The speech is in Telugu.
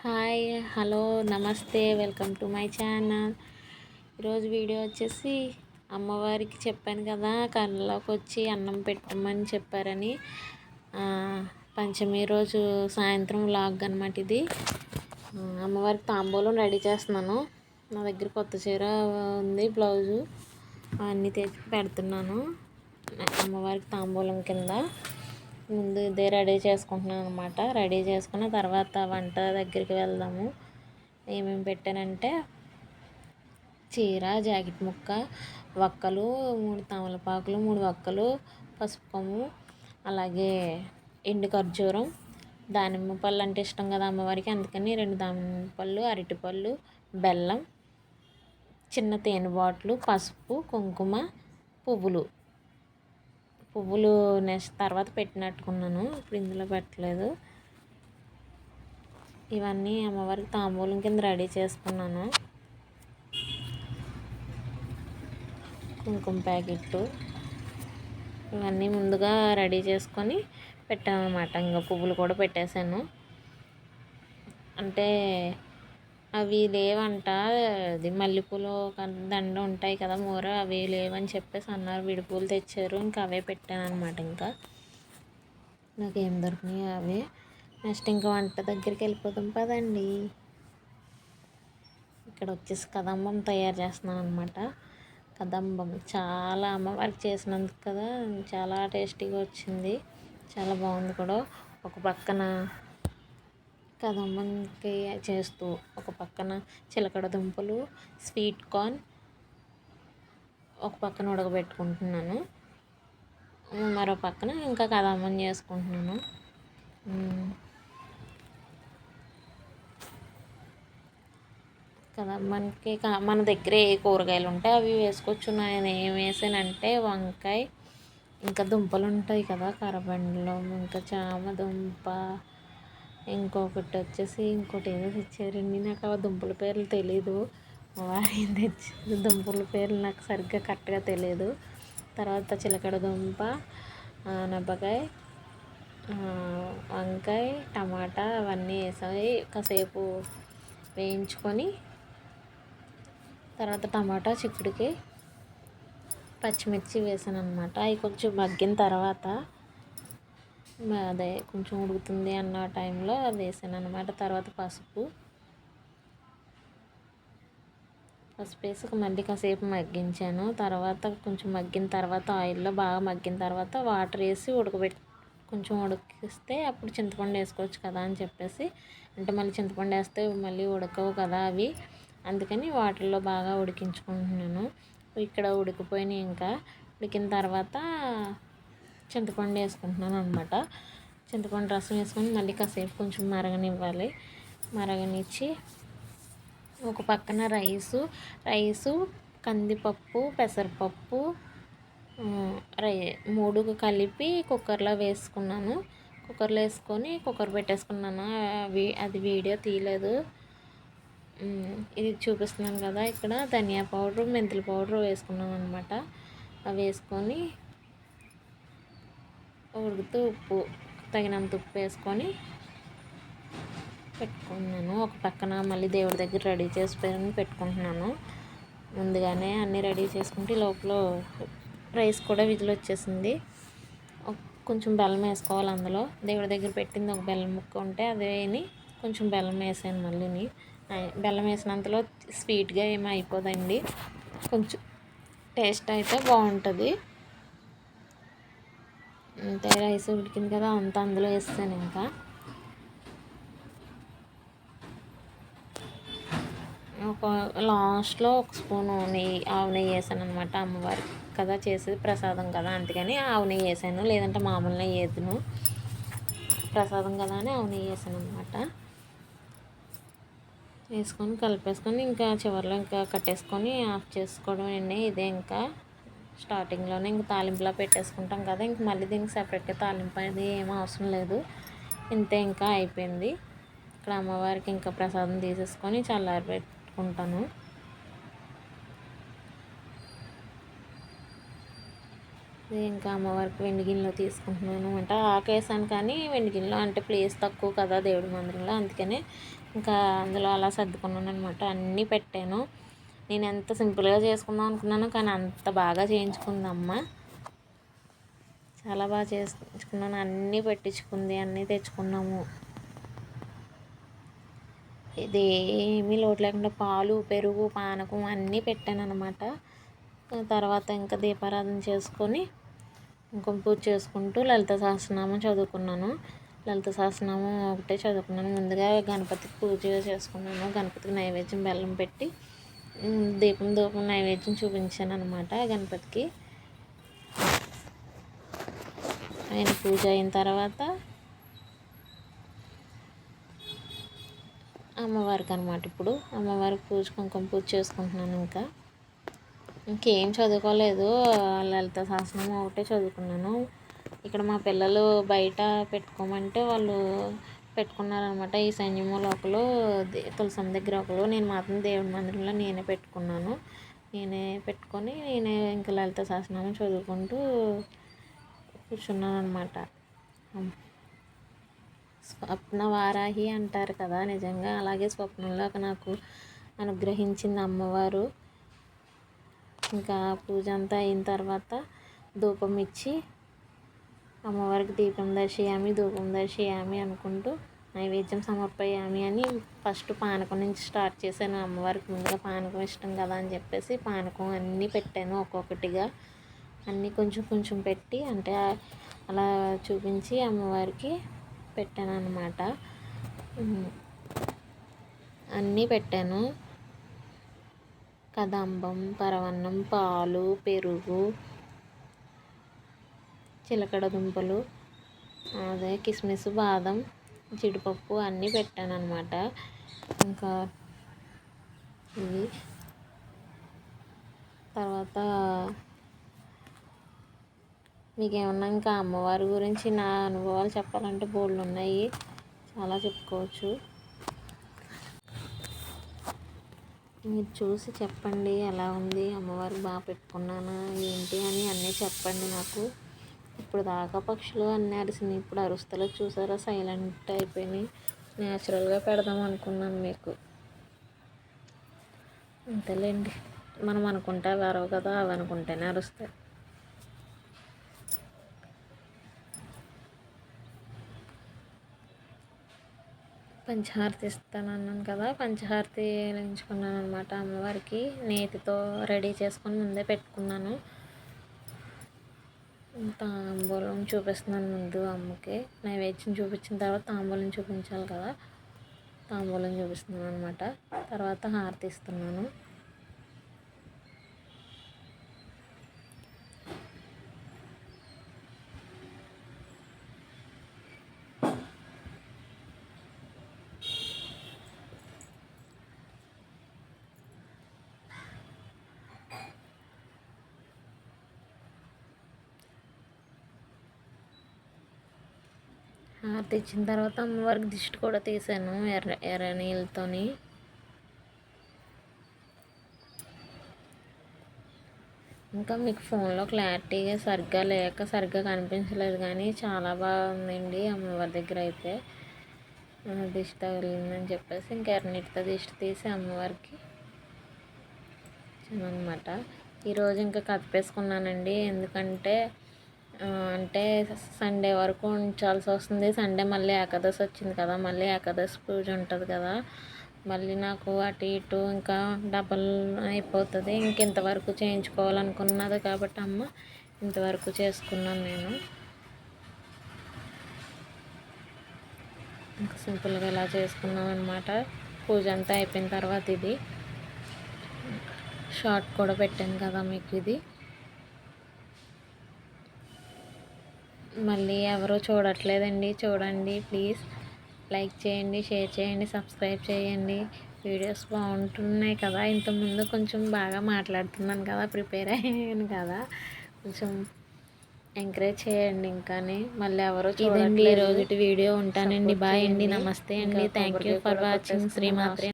హాయ్, హలో, నమస్తే, వెల్కమ్ టు మై ఛానల్. ఈరోజు వీడియో వచ్చేసి అమ్మవారికి చెప్పాను కదా కళ్ళలోకి వచ్చి అన్నం పెట్టమని చెప్పారని. పంచమి రోజు సాయంత్రం వ్లాగ్ అనమాట ఇది. అమ్మవారికి తాంబూలం రెడీ చేస్తున్నాను. నా దగ్గర కొత్త చీర ఉంది, బ్లౌజు అన్నీ తెచ్చి పెడుతున్నాను అమ్మవారికి తాంబూలం కింద. ముందు ఇదే రెడీ చేసుకుంటున్నాను అనమాట. రెడీ చేసుకున్న తర్వాత వంట దగ్గరికి వెళ్దాము. ఏమేమి పెట్టానంటే చీర, జాకెట్ ముక్క, వక్కలు, 3 తమలపాకులు, 3 వక్కలు, పసుపు కొమ్ము, అలాగే ఎండు ఖర్జూరం, దానిమ్మ పళ్ళు అంటే ఇష్టం కదా అమ్మవారికి, అందుకని 2 దానిమ్మ పళ్ళు, అరటిపళ్ళు, బెల్లం, చిన్న తేనె బాటిల్, పసుపు, కుంకుమ, పువ్వులు నెక్స్ట్ తర్వాత పెట్టినట్టుకున్నాను. ఇప్పుడు ఇందులో పెట్టలేదు. ఇవన్నీ అమ్మవారికి తాంబూలం కింద రెడీ చేసుకున్నాను. కుంకుమ ప్యాకెట్టు ఇవన్నీ ముందుగా రెడీ చేసుకొని పెట్టాను అనమాట. ఇంకా పువ్వులు కూడా పెట్టేశాను. అంటే అవి లేవంట, అది మల్లెపూలు దండ ఉంటాయి కదా మూర, అవి లేవని చెప్పేసి అన్నారు. విడిపూలు తెచ్చారు, ఇంకా అవే పెట్టాను అనమాట. ఇంకా నాకేం దొరికినాయి అవే. నెక్స్ట్ ఇంకా వంట దగ్గరికి వెళ్ళిపోతాం పదండి. ఇక్కడ వచ్చేసి కదంబం తయారు చేస్తున్నాను అనమాట. కదంబం చాలా అమ్మవారికి చేసినందుకు కదా చాలా టేస్టీగా వచ్చింది, చాలా బాగుంది కూడా. ఒక పక్కన కదంబంకి చేస్తూ ఒక పక్కన చిలకడ దుంపలు, స్వీట్ కార్న్ ఒక పక్కన ఉడకబెట్టుకుంటున్నాను, మరో పక్కన ఇంకా కదంబం చేసుకుంటున్నాను. కదంబానికి మన దగ్గర ఏ కూరగాయలు ఉంటాయి అవి వేసుకోవచ్చు. నేను ఏం వేసానంటే వంకాయ, ఇంకా దుంపలు ఉంటాయి కదా కరబండలో, ఇంకా చామ దుంప, ఇంకొకటి వచ్చేసి ఇంకోటి ఏదో తెచ్చారండి, నాకు ఆ దుంపల పేర్లు తెలీదు. వారు ఏం తెచ్చారు దుంపల పేర్లు నాకు సరిగ్గా కరెక్ట్గా తెలియదు. తర్వాత చిలకడ దుంప, ఆనపకాయ, వంకాయ, టమాటా అవన్నీ వేసాయి. కాసేపు వేయించుకొని తర్వాత టమాటా, చిక్కుడుకాయ, పచ్చిమిర్చి వేసాను అనమాట. అవి కొంచెం మగ్గిన తర్వాత అదే కొంచెం ఉడుకుతుంది అన్న టైంలో వేసాను అనమాట. తర్వాత పసుపు వేసి మళ్ళీ కాసేపు మగ్గించాను. తర్వాత కొంచెం మగ్గిన తర్వాత ఆయిల్లో బాగా మగ్గిన తర్వాత వాటర్ వేసి కొంచెం ఉడికిస్తే అప్పుడు చింతపండు వేసుకోవచ్చు కదా అని చెప్పేసి, అంటే మళ్ళీ చింతపండు వేస్తే మళ్ళీ ఉడకవు కదా అవి, అందుకని వాటర్లో బాగా ఉడికించుకుంటున్నాను. ఇక్కడ ఉడికిపోయినాయి. ఇంకా ఉడికిన తర్వాత చింతపండు వేసుకుంటున్నాను అనమాట. చింతపండు రసం వేసుకొని మళ్ళీ కాసేపు కొంచెం మరగనివ్వాలి. మరగనిచ్చి ఒక పక్కన రైసు, కందిపప్పు, పెసరపప్పు, 3 కలిపి కుక్కర్లో వేసుకున్నాను. కుక్కర్లో వేసుకొని కుక్కర్ పెట్టేసుకున్నాను. అది వీడియో తీయలేదు, ఇది చూపిస్తున్నాను కదా. ఇక్కడ ధనియా పౌడర్, మెంతుల పౌడర్ వేసుకున్నాను అనమాట. అవి వేసుకొని ఉడుకుతూ తగినంత ఉప్పు వేసుకొని పెట్టుకున్నాను. ఒక పక్కన మళ్ళీ దేవుడి దగ్గర రెడీ చేసి పెట్టుకుంటున్నాను. ముందుగానే అన్నీ రెడీ చేసుకుంటే లోపల రైస్ కూడా విజిల్ వచ్చేసింది. కొంచెం బెల్లం వేసుకోవాలి అందులో. దేవుడి దగ్గర పెట్టింది ఒక బెల్లం ముక్క ఉంటే అది వేయని కొంచెం బెల్లం వేసాను. మళ్ళీని బెల్లం వేసినంతలో స్వీట్గా ఏమీ అయిపోదండి, కొంచెం టేస్ట్ అయితే బాగుంటుంది. అంతే, రైస్ ఉడికింది కదా అంతా అందులో వేస్తాను. ఇంకా లాస్ట్లో ఒక స్పూను ఆవు నెయ్యి వేసాను అనమాట. అమ్మవారికి కదా చేసేది, ప్రసాదం కదా, అందుకని ఆవు నెయ్యి వేసాను, లేదంటే మామూలు నెయ్యి వేద్దును. ప్రసాదం కదా అని ఆవు నెయ్యి వేసాను అనమాట. వేసుకొని కలిపేసుకొని ఇంకా చివరిలో ఇంకా కట్టేసుకొని ఆఫ్ చేసుకోవడం అండి. ఇదే ఇంకా స్టార్టింగ్లోనే ఇంకా తాలింపులా పెట్టేసుకుంటాం కదా, ఇంక మళ్ళీ దీనికి సపరేట్గా తాలింపు అనేది ఏమీ అవసరం లేదు. ఇంతే, ఇంకా అయిపోయింది. ఇక్కడ అమ్మవారికి ఇంకా ప్రసాదం తీసేసుకొని చల్లారి పెట్టుకుంటాను. ఇంకా అమ్మవారికి వెండి గిన్నెలో తీసుకుంటున్నాను అనమాట. ఆకేసాను కానీ వెండి గిన్నెలో అంటే ప్లేస్ తక్కువ కదా దేవుడి మందిరంలో, అందుకనే ఇంకా అందులో అలా సర్దుకున్నాను అనమాట. అన్నీ పెట్టాను. నేను ఎంత సింపుల్గా చేసుకుందాం అనుకున్నాను కానీ అంత బాగా చేయించుకుంది అమ్మ. చాలా బాగా చేసుకున్నాను. అన్నీ పెట్టించుకుంది, అన్నీ తెచ్చుకున్నాము. ఇది ఏమీ లోటు లేకుండా పాలు, పెరుగు, పానకం అన్నీ పెట్టాను అనమాట. తర్వాత ఇంకా దీపారాధన చేసుకొని కుంకుమ పూజ చేసుకుంటూ లలిత సహస్రనామం చదువుకున్నాను. లలిత సహస్రనామం ఒకటే చదువుకున్నాను. ముందుగా గణపతికి పూజ చేసుకున్నాను. గణపతికి నైవేద్యం బెల్లం పెట్టి దీపం ధూపం నైవేద్యం చూపించాను అనమాట గణపతికి. ఆయన పూజ అయిన తర్వాత అమ్మవారికి అనమాట. ఇప్పుడు అమ్మవారికి పూజ కుంకుమ పూజ చేసుకుంటున్నాను. ఇంకేం చదువుకోలేదు, లలిత సహస్రనామం ఒకటే చదువుకున్నాను. ఇక్కడ మా పిల్లలు బయట పెట్టుకోమంటే వాళ్ళు పెట్టుకున్నారనమాట. ఈ సైన్యమూలకులు తులసమ్మ దగ్గర ఒకరు, నేను మాత్రం దేవుడి మందిరంలో నేనే పెట్టుకున్నాను. నేనే పెట్టుకొని నేనే ఇంకా లలిత సహస్రనామం చదువుకుంటూ కూర్చున్నాను అనమాట. స్వప్న వారాహి అంటారు కదా, నిజంగా అలాగే స్వప్నంలో నాకు అనుగ్రహించింది అమ్మవారు. ఇంకా పూజ అంతా అయిన తర్వాత ధూపం ఇచ్చి అమ్మవారికి దీపం దర్శయామి, ధూపం దర్శయామి అనుకుంటూ నైవేద్యం సమర్పయామి అని ఫస్ట్ పానకం నుంచి స్టార్ట్ చేశాను. అమ్మవారికి ముందుగా పానకం ఇష్టం కదా అని చెప్పేసి పానకం అన్నీ పెట్టాను. ఒక్కొక్కటిగా అన్నీ కొంచెం కొంచెం పెట్టి అంటే అలా చూపించి అమ్మవారికి పెట్టాను అన్నమాట. అన్నీ పెట్టాను. కదంబం, పరవన్నం, పాలు, పెరుగు, చిలకడ దుంపలు, అదే కిస్మిస్, బాదం, జీడిపప్పు అన్నీ పెట్టాను అనమాట. ఇంకా ఇవి తర్వాత మీకేమన్నా ఇంకా అమ్మవారి గురించి నా అనుభవాలు చెప్పాలంటే బోల్డ్ ఉన్నాయి, చాలా చెప్పుకోవచ్చు. మీరు చూసి చెప్పండి ఎలా ఉంది, అమ్మవారికి బాగా పెట్టుకున్నానా ఏంటి అని అన్నీ చెప్పండి నాకు. ఇప్పుడు దాకా పక్షులు అన్నీ అరిసినాయి, ఇప్పుడు అరుస్తలో చూసారా, సైలెంట్ అయిపోయినాయి. న్యాచురల్గా పెడదాం అనుకున్నాను మీకు. అంతేలేండి, మనం అనుకుంటే అవి అరవు కదా, అవి అనుకుంటేనే అరుస్తాయి. పంచహారతి ఇస్తానన్నాను కదా, పంచహారతి వేయించుకున్నాను అనమాట. అమ్మవారికి నేతితో రెడీ చేసుకొని ముందే పెట్టుకున్నాను. తాంబూలం చూపిస్తున్నాను ముందు అమ్మకి. నైవేద్యం చూపించిన తర్వాత తాంబూలం చూపించాలి కదా, తాంబూలం చూపిస్తున్నాను అనమాట. తర్వాత హారతి ఇస్తున్నాను. హారతి ఇచ్చిన తర్వాత అమ్మవారికి దిష్టి కూడా తీసాను ఎర్ర నీళ్ళతోని. ఇంకా మీకు ఫోన్లో క్లారిటీగా సరిగ్గా కనిపించలేదు కానీ చాలా బాగుందండి అమ్మవారి దగ్గర అయితే. దిష్టి తగిలిందని చెప్పేసి ఇంకా ఎర్రనీటితో దిష్టి తీసి అమ్మవారికి అనమాట. ఈరోజు ఇంకా కదిపేసుకున్నానండి, ఎందుకంటే అంటే సండే వరకు ఉంచాల్సి వస్తుంది. సండే మళ్ళీ ఏకాదశి వచ్చింది కదా, మళ్ళీ ఏకాదశి పూజ ఉంటుంది కదా, మళ్ళీ నాకు అటు ఇటు ఇంకా డబల్ అయిపోతుంది. ఇంతవరకు చేయించుకోవాలనుకున్నది కాబట్టి అమ్మ ఇంతవరకు చేసుకున్నాను నేను. ఇంకా సింపుల్గా ఇలా చేసుకున్నాం అనమాట. పూజ అంతా అయిపోయిన తర్వాత ఇది షార్ట్ కూడా పెట్టాను కదా మీకు. ఇది మళ్ళీ ఎవరో చూడట్లేదండి, చూడండి ప్లీజ్. లైక్ చేయండి, షేర్ చేయండి, సబ్స్క్రైబ్ చేయండి. వీడియోస్ బాగుంటున్నాయి కదా, ఇంతకుముందు కొంచెం బాగా మాట్లాడుతున్నాను కదా, ప్రిపేర్ అయ్యాను కదా, కొంచెం ఎంకరేజ్ చేయండి. ఇంకాని మళ్ళీ ఎవరో చూడండి. ఈరోజు వీడియో ఉంటానండి. బాయ్ అండి, నమస్తే అండి, థ్యాంక్ యూ ఫర్ వాచింగ్. శ్రీమాత్రే.